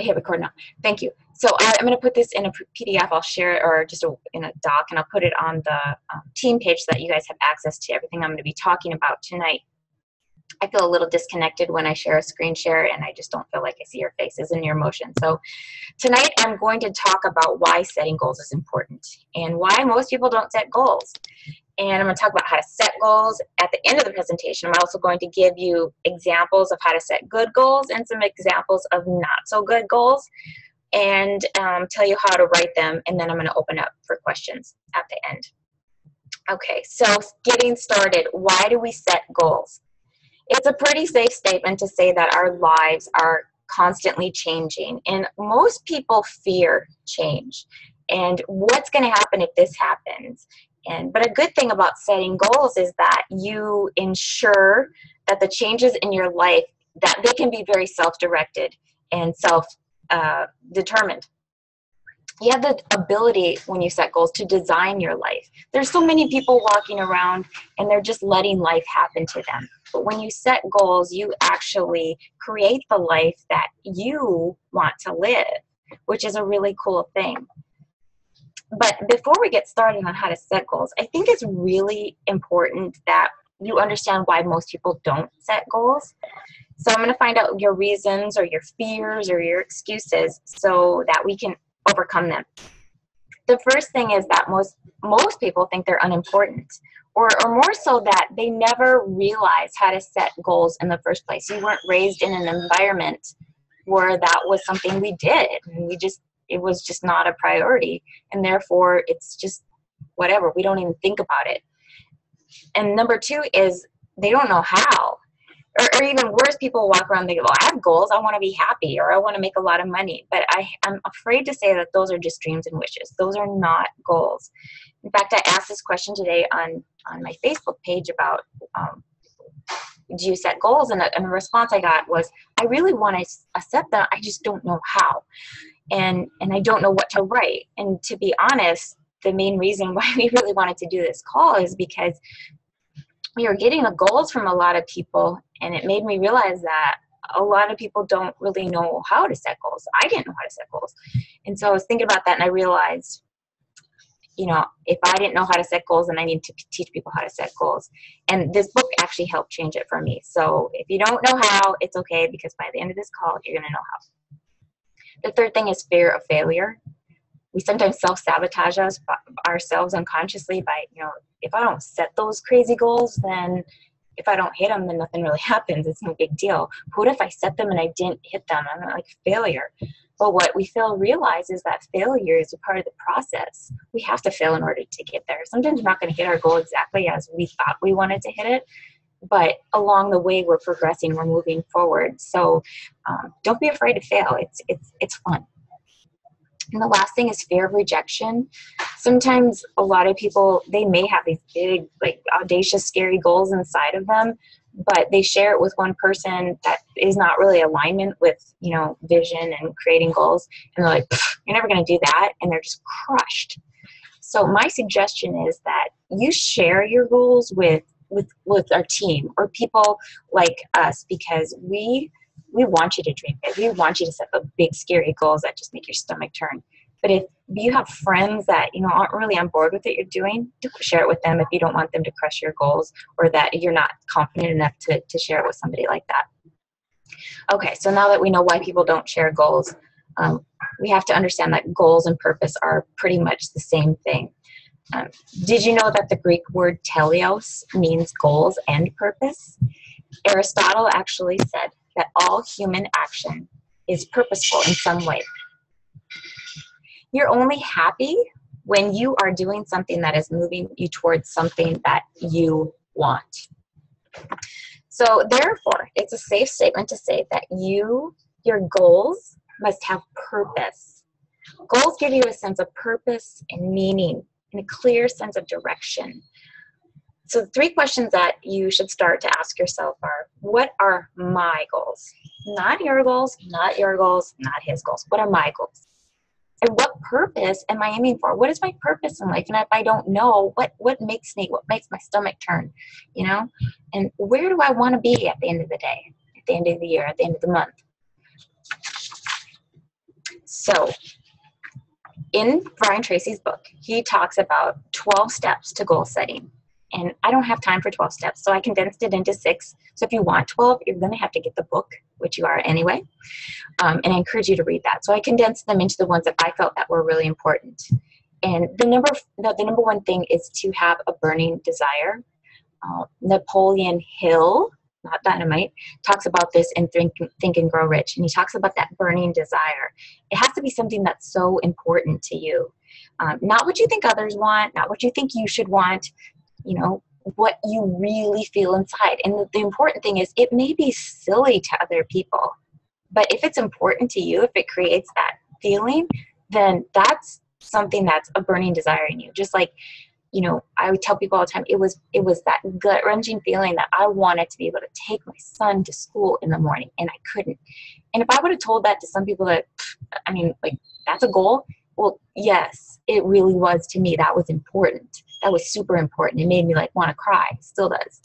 I hit record now. Thank you. So I'm going to put this in a PDF. I'll share it, or just in a doc, and I'll put it on the team page so that you guys have access to everything I'm going to be talking about tonight. I feel a little disconnected when I share a screen share, and I just don't feel like I see your faces and your emotions. So tonight I'm going to talk about why setting goals is important and why most people don't set goals. And I'm going to talk about how to set goals. At the end of the presentation, I'm also going to give you examples of how to set good goals and some examples of not so good goals, and tell you how to write them. And then I'm going to open up for questions at the end. Okay, so getting started, why do we set goals? It's a pretty safe statement to say that our lives are constantly changing, and most people fear change. And what's going to happen if this happens? But a good thing about setting goals is that you ensure that the changes in your life, that they can be very self-directed and self-determined. You have the ability, when you set goals, to design your life. There's so many people walking around and they're just letting life happen to them. But when you set goals, you actually create the life that you want to live, which is a really cool thing. But before we get started on how to set goals, I think it's really important that you understand why most people don't set goals. So I'm going to find out your reasons or your fears or your excuses so that we can overcome them. The first thing is that most people think they're unimportant, or more so that they never realize how to set goals in the first place. You weren't raised in an environment where that was something we did, and it was just not a priority, and therefore it's just whatever. We don't even think about it. And number two is they don't know how. Or even worse, people walk around and they go, I have goals, I want to be happy, or I want to make a lot of money. But I'm afraid to say that those are just dreams and wishes. Those are not goals. In fact, I asked this question today on my Facebook page about, do you set goals? And the response I got was, I really want to set them, I just don't know how. And I don't know what to write. And to be honest, the main reason why we really wanted to do this call is because we were getting the goals from a lot of people, and it made me realize that a lot of people don't really know how to set goals. I didn't know how to set goals. And so I was thinking about that, and I realized, if I didn't know how to set goals, then I need to teach people how to set goals. And this book actually helped change it for me. So if you don't know how, it's okay, because by the end of this call, you're going to know how. The third thing is fear of failure. We sometimes self-sabotage ourselves unconsciously by, if I don't set those crazy goals, then if I don't hit them, then nothing really happens. It's no big deal. What if I set them and I didn't hit them? I'm like failure. But what we fail to realize is that failure is a part of the process. We have to fail in order to get there. Sometimes we're not going to hit our goal exactly as we thought we wanted to hit it, but along the way, we're progressing, we're moving forward. So don't be afraid to fail. It's fun. And the last thing is fear of rejection. Sometimes a lot of people, they may have these big, audacious, scary goals inside of them, but they share it with one person that is not really alignment with, vision and creating goals. And they're like, you're never going to do that. And they're just crushed. So my suggestion is that you share your goals with our team or people like us, because we want you to dream big. We want you to set the big, scary goals that just make your stomach turn. But if you have friends that, aren't really on board with what you're doing, don't share it with them if you don't want them to crush your goals, or that you're not confident enough to share it with somebody like that. Okay, so now that we know why people don't share goals, we have to understand that goals and purpose are pretty much the same thing. Did you know that the Greek word teleos means goals and purpose? Aristotle actually said that all human action is purposeful in some way. You're only happy when you are doing something that is moving you towards something that you want. So therefore, it's a safe statement to say that your goals must have purpose. Goals give you a sense of purpose and meaning and a clear sense of direction. So the 3 questions that you should start to ask yourself are, what are my goals? Not your goals, not your goals, not his goals. What are my goals? And what purpose am I aiming for? What is my purpose in life? And if I don't know, what makes my stomach turn, And where do I want to be at the end of the day, at the end of the year, at the end of the month? So in Brian Tracy's book, he talks about 12 steps to goal setting. And I don't have time for 12 steps, so I condensed it into 6. So if you want 12, you're going to have to get the book, which you are anyway. And I encourage you to read that. So I condensed them into the ones that I felt that were really important. And the number one thing is to have a burning desire. Napoleon Hill, not Dynamite, talks about this in Think and Grow Rich. And he talks about that burning desire. It has to be something that's so important to you. Not what you think others want, not what you think you should want, what you really feel inside. And the important thing is it may be silly to other people, but if it's important to you, if it creates that feeling, then that's something that's a burning desire in you. Just like, I would tell people all the time, it was that gut-wrenching feeling that I wanted to be able to take my son to school in the morning, and I couldn't. And if I would have told that to some people that, that's a goal, well, yes, it really was to me. That was important. That was super important. It made me want to cry. It still does.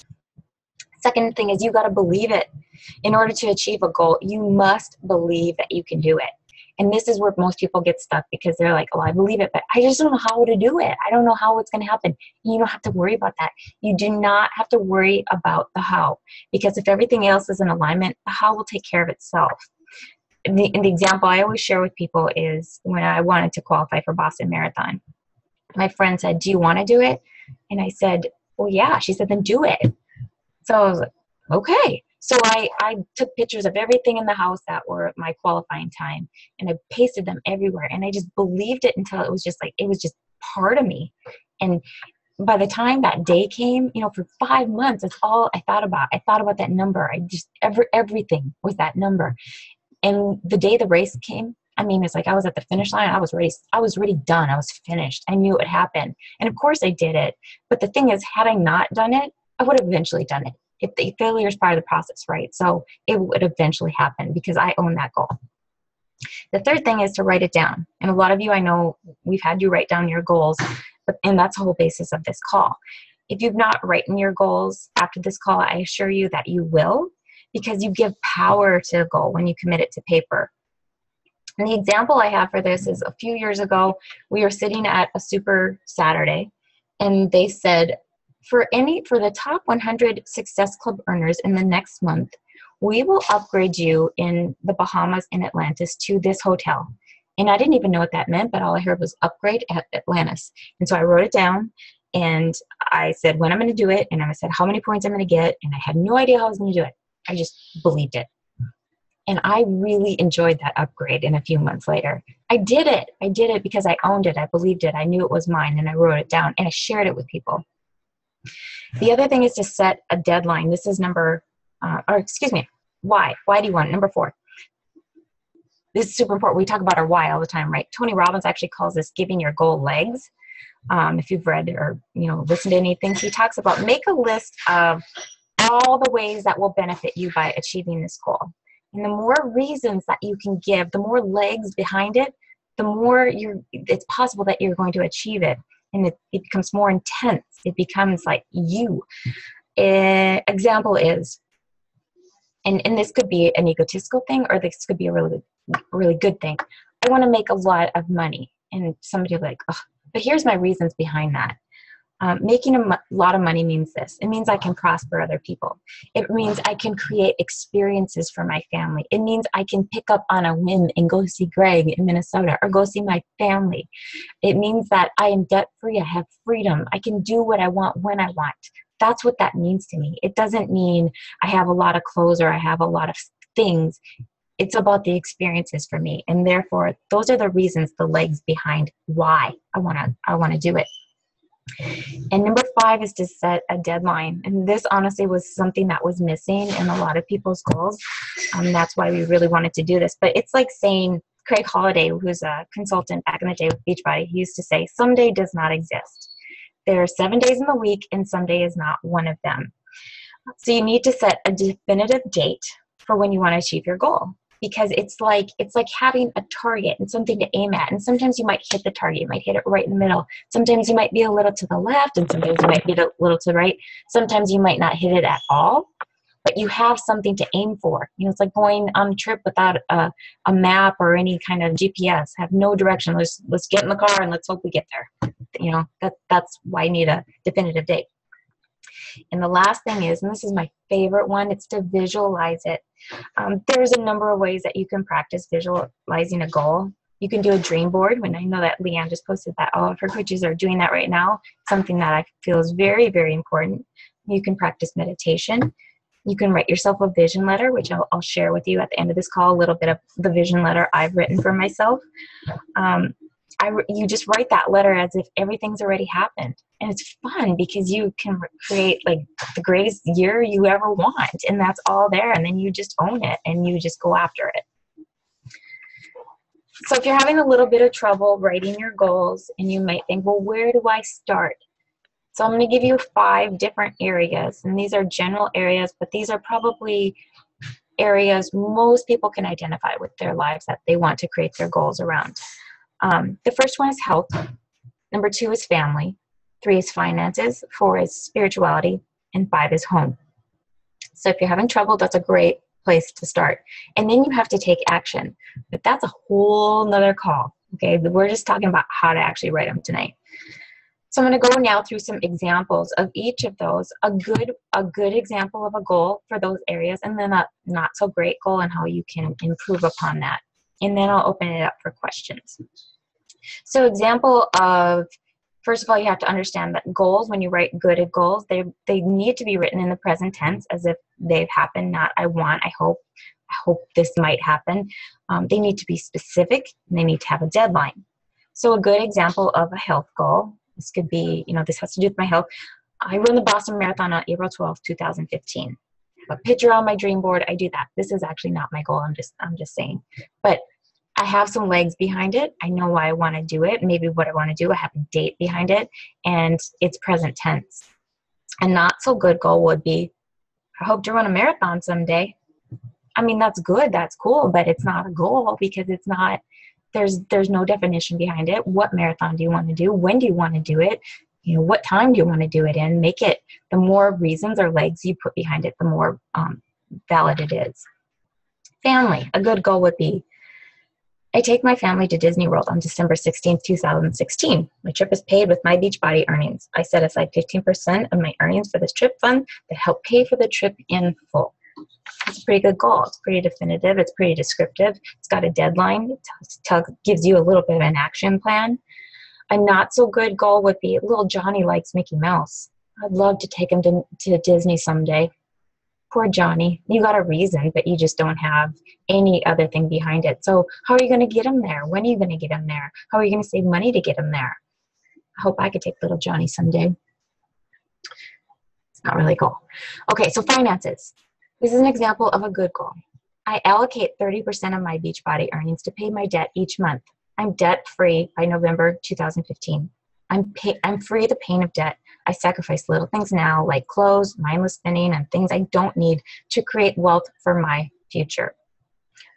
Second thing is you got to believe it. In order to achieve a goal, you must believe that you can do it. And this is where most people get stuck because they're like, oh, I believe it, but I just don't know how to do it. I don't know how it's going to happen. You don't have to worry about that. You do not have to worry about the how, because if everything else is in alignment, the how will take care of itself. And the example I always share with people is when I wanted to qualify for Boston Marathon. My friend said, do you want to do it? And I said, well, yeah. She said, then do it. So I was like, okay. So I took pictures of everything in the house that were my qualifying time, and I pasted them everywhere. And I just believed it until it was just part of me. And by the time that day came, for 5 months, that's all I thought about. I thought about that number. Everything was that number. And the day the race came, it's like I was at the finish line. I was already done. I was finished. I knew it would happen. And of course I did it. But the thing is, had I not done it, I would have eventually done it. If the failure is part of the process, right? So it would eventually happen because I own that goal. The third thing is to write it down. And a lot of you, I know we've had you write down your goals, and that's the whole basis of this call. If you've not written your goals after this call, I assure you that you will, because you give power to a goal when you commit it to paper. And the example I have for this is a few years ago, we were sitting at a Super Saturday, and they said, for the top 100 Success Club earners in the next month, we will upgrade you in the Bahamas and Atlantis to this hotel. And I didn't even know what that meant, but all I heard was upgrade at Atlantis. And so I wrote it down, and I said when I'm going to do it, and I said how many points I'm going to get, and I had no idea how I was going to do it. I just believed it. And I really enjoyed that upgrade. And a few months later, I did it. I did it because I owned it. I believed it. I knew it was mine, and I wrote it down, and I shared it with people. The other thing is to set a deadline. This is why? Why do you want it? Number 4. This is super important. We talk about our why all the time, right? Tony Robbins actually calls this giving your goal legs. If you've read or listened to anything, he talks about make a list of all the ways that will benefit you by achieving this goal. And the more reasons that you can give, the more legs behind it, the more it's possible that you're going to achieve it. And it becomes more intense. It becomes like you. Example is, and this could be an egotistical thing, or this could be a really, really good thing. I want to make a lot of money. And somebody will be like, oh, but here's my reasons behind that. Making a lot of money means this. It means I can prosper other people. It means I can create experiences for my family. It means I can pick up on a whim and go see Greg in Minnesota or go see my family. It means that I am debt-free. I have freedom. I can do what I want when I want. That's what that means to me. It doesn't mean I have a lot of clothes or I have a lot of things. It's about the experiences for me. And therefore, those are the reasons, the legs behind why I want to do it. And number 5 is to set a deadline. And this honestly was something that was missing in a lot of people's goals. That's why we really wanted to do this. But it's like saying, Craig Holiday, who's a consultant back in the day with Beachbody, he used to say, someday does not exist. There are 7 days in the week, and someday is not one of them. So you need to set a definitive date for when you want to achieve your goal. Because it's like having a target and something to aim at. And sometimes you might hit the target. You might hit it right in the middle. Sometimes you might be a little to the left, and sometimes you might be a little to the right. Sometimes you might not hit it at all. but you have something to aim for. It's like going on a trip without a map or any kind of GPS, have no direction. Let's get in the car and let's hope we get there. That's why I need a definitive date. And the last thing is, and this is my favorite one, it's to visualize it. There's a number of ways that you can practice visualizing a goal. You can do a dream board. When I know that Leanne just posted that all of her coaches are doing that right now, something that I feel is very, very important. You can practice meditation. You can write yourself a vision letter, which I'll share with you at the end of this call, a little bit of the vision letter I've written for myself. You just write that letter as if everything's already happened. And it's fun because you can create like the greatest year you ever want. And that's all there. And then you just own it and you just go after it. So if you're having a little bit of trouble writing your goals and you might think, well, where do I start? So I'm going to give you 5 different areas. And these are general areas, but these are probably areas most people can identify with their lives that they want to create their goals around. The first one is health. Number 2 is family. 3 is finances. 4 is spirituality. And 5 is home. So if you're having trouble, that's a great place to start. And then you have to take action. But that's a whole nother call. Okay, we're just talking about how to actually write them tonight. So I'm going to go now through some examples of each of those, a good example of a goal for those areas, and then a not so great goal and how you can improve upon that. And then I'll open it up for questions. So example of, first of all, you have to understand that goals, when you write good goals, they need to be written in the present tense as if they've happened, not I want, I hope this might happen. They need to be specific and they need to have a deadline. So a good example of a health goal, this could be, this has to do with my health. I run the Boston Marathon on April 12th, 2015. I have a picture on my dream board. I do that. This is actually not my goal. I'm just saying. But I have some legs behind it. I know why I want to do it. Maybe what I want to do. I have a date behind it. And it's present tense. A not so good goal would be, I hope to run a marathon someday. I mean, that's good. That's cool. But it's not a goal because it's not, there's no definition behind it. What marathon do you want to do? When do you want to do it? What time do you want to do it in? Make it, the more reasons or legs you put behind it, the more valid it is. Family. A good goal would be, I take my family to Disney World on December 16th, 2016. My trip is paid with my Beachbody earnings. I set aside 15% of my earnings for this trip fund to help pay for the trip in full. It's a pretty good goal. It's pretty definitive. It's pretty descriptive. It's got a deadline. It gives you a little bit of an action plan. A not so good goal would be, little Johnny likes Mickey Mouse. I'd love to take him to Disney someday. Poor Johnny. You got a reason, but you just don't have any other thing behind it. So how are you going to get him there? When are you going to get him there? How are you going to save money to get him there? I hope I could take little Johnny someday. It's not really cool. Okay, so finances. This is an example of a good goal. I allocate 30% of my Beachbody earnings to pay my debt each month. I'm debt-free by November 2015. I'm free of the pain of debt. I sacrifice little things now, like clothes, mindless spending, and things I don't need to create wealth for my future.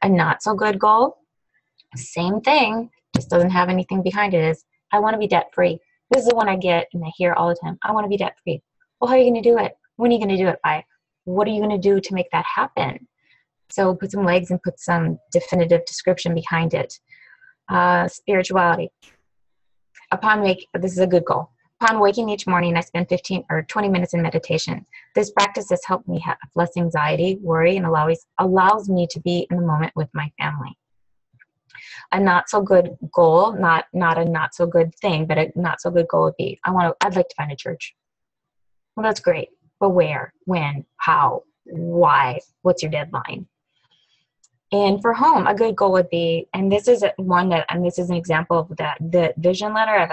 A not so good goal, same thing, just doesn't have anything behind it, is I want to be debt-free. This is the one I get and I hear all the time. I want to be debt-free. Well, how are you going to do it? When are you going to do it by? What are you going to do to make that happen? So put some legs and put some definitive description behind it. Spirituality. This is a good goal. Upon waking each morning, I spend 15 or 20 minutes in meditation. This practice has helped me have less anxiety, worry, and allows me to be in the moment with my family. A not so good goal, not a not so good thing, but a not so good goal would be, I'd like to find a church. Well, that's great. But where, when, how, why, what's your deadline? And for home, a good goal would be, and this is this is an example of that, the vision letter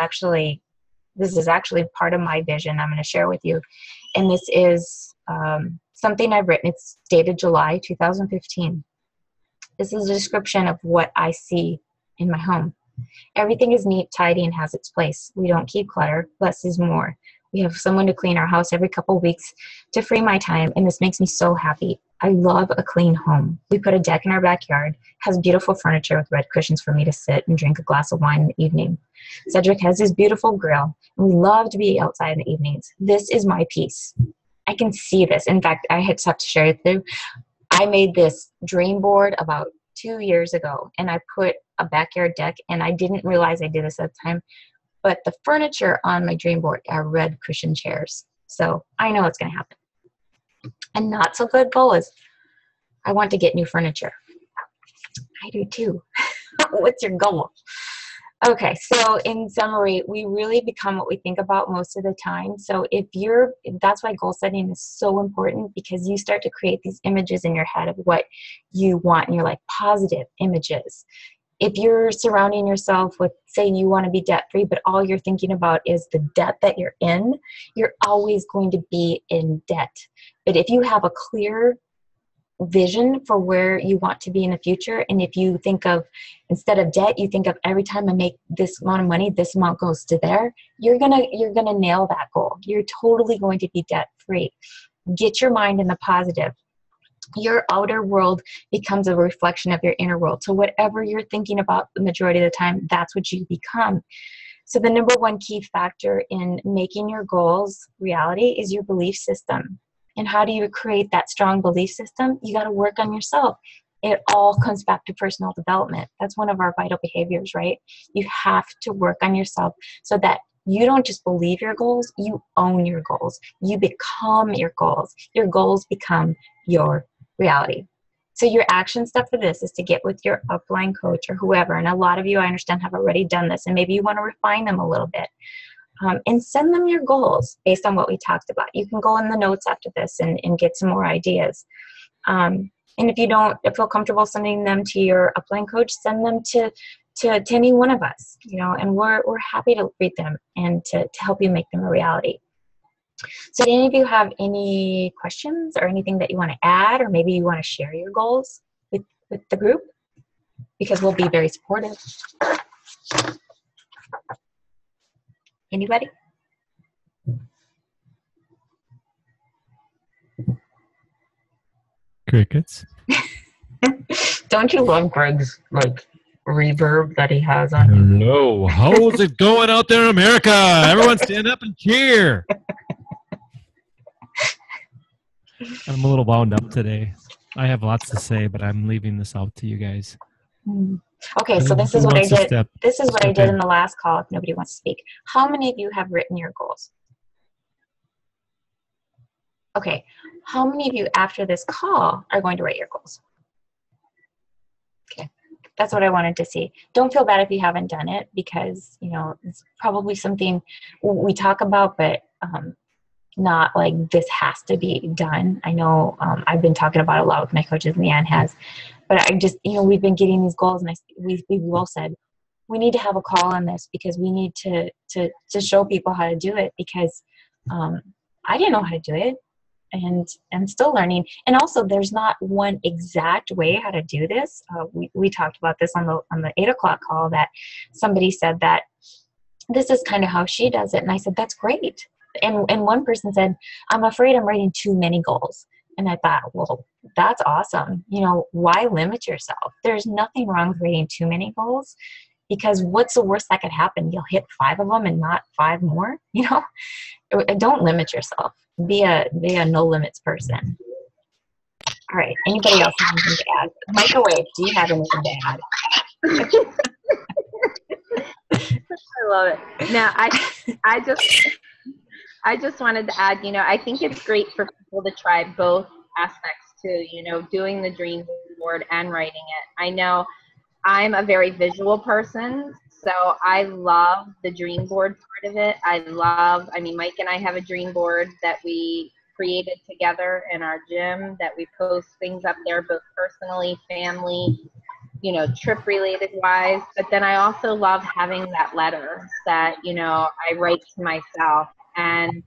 this is actually part of my vision I'm going to share with you. And this is something I've written. It's dated July 2015. This is a description of what I see in my home. Everything is neat, tidy, and has its place. We don't keep clutter. Less is more. We have someone to clean our house every couple weeks to free my time, and this makes me so happy. I love a clean home. We put a deck in our backyard, has beautiful furniture with red cushions for me to sit and drink a glass of wine in the evening. Cedric has his beautiful grill, and we love to be outside in the evenings. This is my peace. I can see this. In fact, I had to share it with you. I made this dream board about 2 years ago, and I put a backyard deck, and I didn't realize I did this at the time, but the furniture on my dream board are red cushion chairs. So I know it's going to happen. And not so good goal is I want to get new furniture. I do too. What's your goal? Okay, so in summary, we really become what we think about most of the time. So that's why goal setting is so important, because you start to create these images in your head of what you want, and you're like positive images. If you're surrounding yourself with, say you want to be debt free, but all you're thinking about is the debt that you're in, you're always going to be in debt. But if you have a clear vision for where you want to be in the future, and if you think of, instead of debt, you think of every time I make this amount of money, this amount goes to there, you're gonna nail that goal. You're totally going to be debt free. Get your mind in the positive. Your outer world becomes a reflection of your inner world. So whatever you're thinking about the majority of the time, that's what you become. So the number one key factor in making your goals reality is your belief system. And how do you create that strong belief system? You got to work on yourself. It all comes back to personal development. That's one of our vital behaviors, right? You have to work on yourself so that you don't just believe your goals, you own your goals. You become your goals. Your goals become your reality. So your action step for this is to get with your upline coach or whoever. And a lot of you, I understand, have already done this, and maybe you want to refine them a little bit. And send them your goals based on what we talked about. You can go in the notes after this and get some more ideas. And if you don't feel comfortable sending them to your upline coach, send them to any one of us, and we're happy to read them and to help you make them a reality. So do any of you have any questions or anything that you want to add, or maybe you want to share your goals with the group? Because we'll be very supportive. Anybody? Crickets. Don't you love Greg's reverb that he has on him? Hello. How's it going out there in America? Everyone stand up and cheer. I'm a little wound up today. I have lots to say, but I'm leaving this out to you guys. Okay, so this is what I did. This is what I did in the last call if nobody wants to speak. How many of you have written your goals? Okay, how many of you after this call are going to write your goals? Okay, that's what I wanted to see. Don't feel bad if you haven't done it, because, it's probably something we talk about, but not like this has to be done. I know I've been talking about it a lot with my coaches, and Leanne has. But I just, we've been getting these goals, and we've all said, we need to have a call on this, because we need to show people how to do it, because I didn't know how to do it, and I'm still learning. And also, there's not one exact way how to do this. We talked about this on the 8 o'clock call, that somebody said that this is kind of how she does it. And I said, that's great. And one person said, I'm afraid I'm writing too many goals. And I thought, well, that's awesome. Why limit yourself? There's nothing wrong with writing too many goals, because what's the worst that could happen? You'll hit 5 of them and not 5 more. Don't limit yourself. Be a no limits person. All right. Anybody else have anything to add? Microwave, do you have anything to add? I love it. Now, I just wanted to add, I think it's great for people to try both aspects too, doing the dream board and writing it. I know I'm a very visual person, so I love the dream board part of it. Mike and I have a dream board that we created together in our gym, that we post things up there, both personally, family, trip related wise. But then I also love having that letter that, I write to myself. And,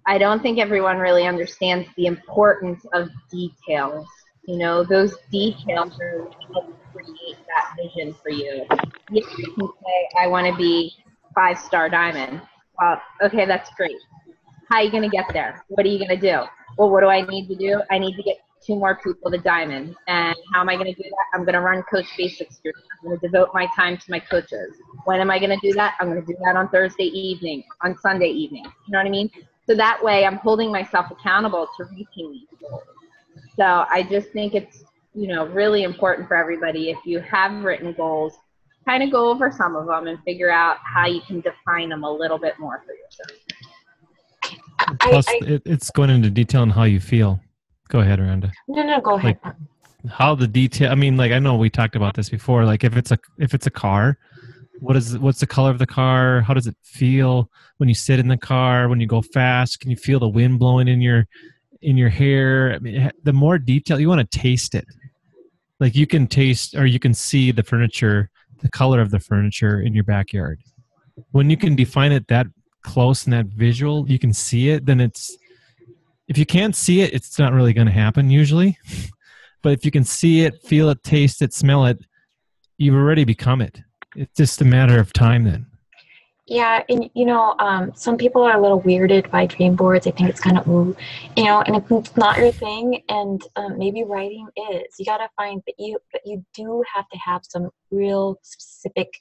I don't think everyone really understands the importance of details. Those details are what create that vision for you. You can say, I want to be 5-star diamond. Well, okay, that's great. How are you going to get there? What are you going to do? Well, what do I need to do? I need to get 2 more people to diamond. And how am I going to do that? I'm going to run Coach Basics group. I'm going to devote my time to my coaches. When am I going to do that? I'm going to do that on Thursday evening, on Sunday evening. You know what I mean? So that way I'm holding myself accountable to reaching these goals. So I just think it's, really important for everybody, if you have written goals, kind of go over some of them and figure out how you can define them a little bit more for yourself. Plus, it's going into detail on how you feel. Go ahead, Rhonda. No, go ahead. Like, how the detail, I mean, like, I know we talked about this before, like if it's a car, what's the color of the car? How does it feel when you sit in the car? When you go fast, can you feel the wind blowing in your hair? I mean, the more detail, you want to taste it. Like you can taste or you can see the furniture, the color of the furniture in your backyard. When you can define it that close and that visual, you can see it, then if you can't see it, it's not really going to happen usually. But if you can see it, feel it, taste it, smell it, you've already become it. It's just a matter of time then. Yeah, and some people are a little weirded by dream boards. I think it's kind of ooh, and if it's not your thing, and maybe writing is. You gotta find, but you do have to have some real specific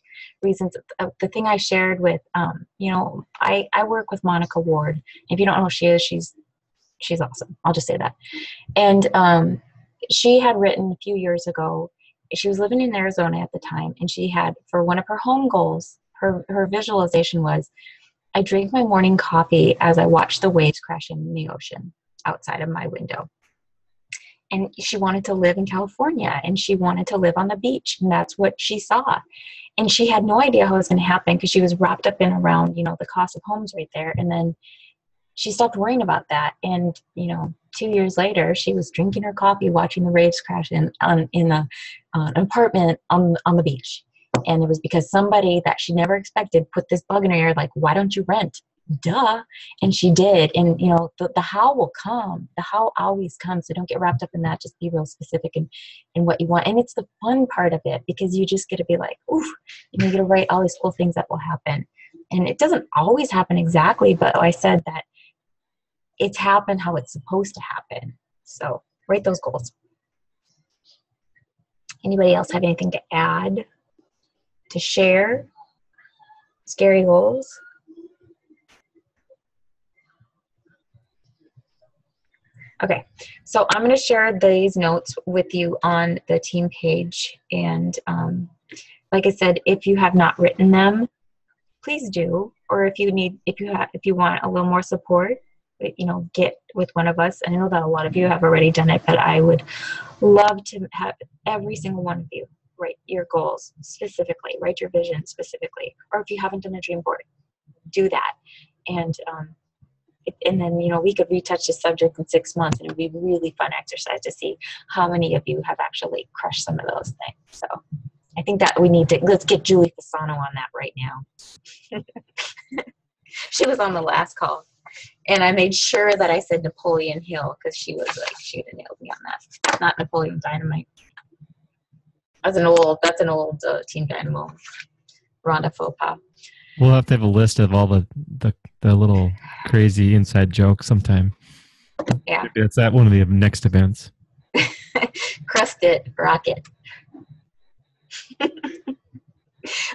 reasons. The thing I shared with, I work with Monica Ward. If you don't know who she is, she's awesome. I'll just say that. And she had written a few years ago. She was living in Arizona at the time, and she had, for one of her home goals, her visualization was, I drink my morning coffee as I watch the waves crash in the ocean outside of my window. And she wanted to live in California, and she wanted to live on the beach, and that's what she saw. And she had no idea how it was going to happen because she was wrapped up in around, the cost of homes right there. And then she stopped worrying about that. And, 2 years later, she was drinking her coffee, watching the waves crash in an apartment on the beach. And it was because somebody that she never expected put this bug in her ear, like, why don't you rent? Duh. And she did. And, the how will come. The how always comes. So don't get wrapped up in that. Just be real specific in what you want. And it's the fun part of it, because you just get to be like, oof, and you get to write all these cool things that will happen. And it doesn't always happen exactly, but I said that it's happened how it's supposed to happen. So write those goals. Anybody else have anything to add? To share? Scary goals? Okay, so I'm going to share these notes with you on the team page. And like I said, if you have not written them, please do. Or if you want a little more support, get with one of us. I know that a lot of you have already done it, but I would love to have every single one of you write your goals specifically, write your vision specifically. Or if you haven't done a dream board, do that. And then, we could retouch the subject in 6 months, and it would be a really fun exercise to see how many of you have actually crushed some of those things. So I think that let's get Julie Fasano on that right now. She was on the last call, and I made sure that I said Napoleon Hill, because she was like, she would have nailed me on that. Not Napoleon Dynamite. That's an old Team Dynamo Rhonda faux pas. We'll have to have a list of all the little crazy inside jokes sometime. Yeah. It's at one of the next events. Crust it, rock it.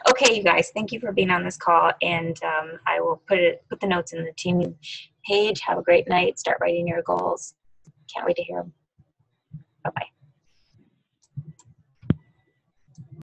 Okay, you guys, thank you for being on this call, and I will put the notes in the team page. Have a great night. Start writing your goals. Can't wait to hear them. Bye-bye.